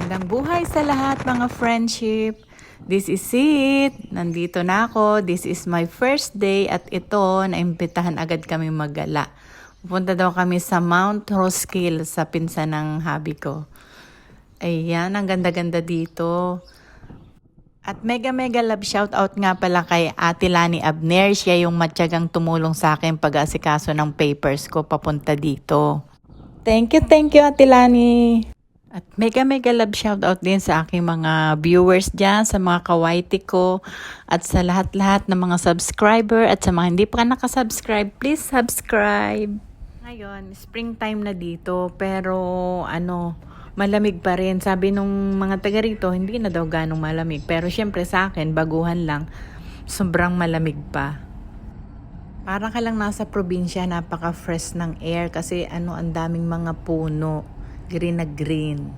Magandang buhay sa lahat mga friendship. This is it. Nandito na ako. This is my first day at ito, naimbitahan agad kami maggala. Pupunta daw kami sa Mount Roskill sa pinsan ng hubby ko. Ayan, ang ganda-ganda dito. At mega love shoutout nga pala kay Ate Lani Abner. Siya yung matyagang tumulong sa akin pag-asikaso ng papers ko papunta dito. Thank you Ate Lani. At mega love shoutout din sa aking mga viewers dyan, sa mga kawaiti ko, at sa lahat-lahat ng mga subscriber, at sa mga hindi pa nakasubscribe, please subscribe. Ngayon, springtime na dito, pero malamig pa rin. Sabi nung mga taga rito, hindi na daw ganong malamig. Pero syempre sa akin, baguhan lang, sobrang malamig pa. Parang ka lang nasa probinsya, napaka-fresh ng air kasi ang daming mga puno. Green na green.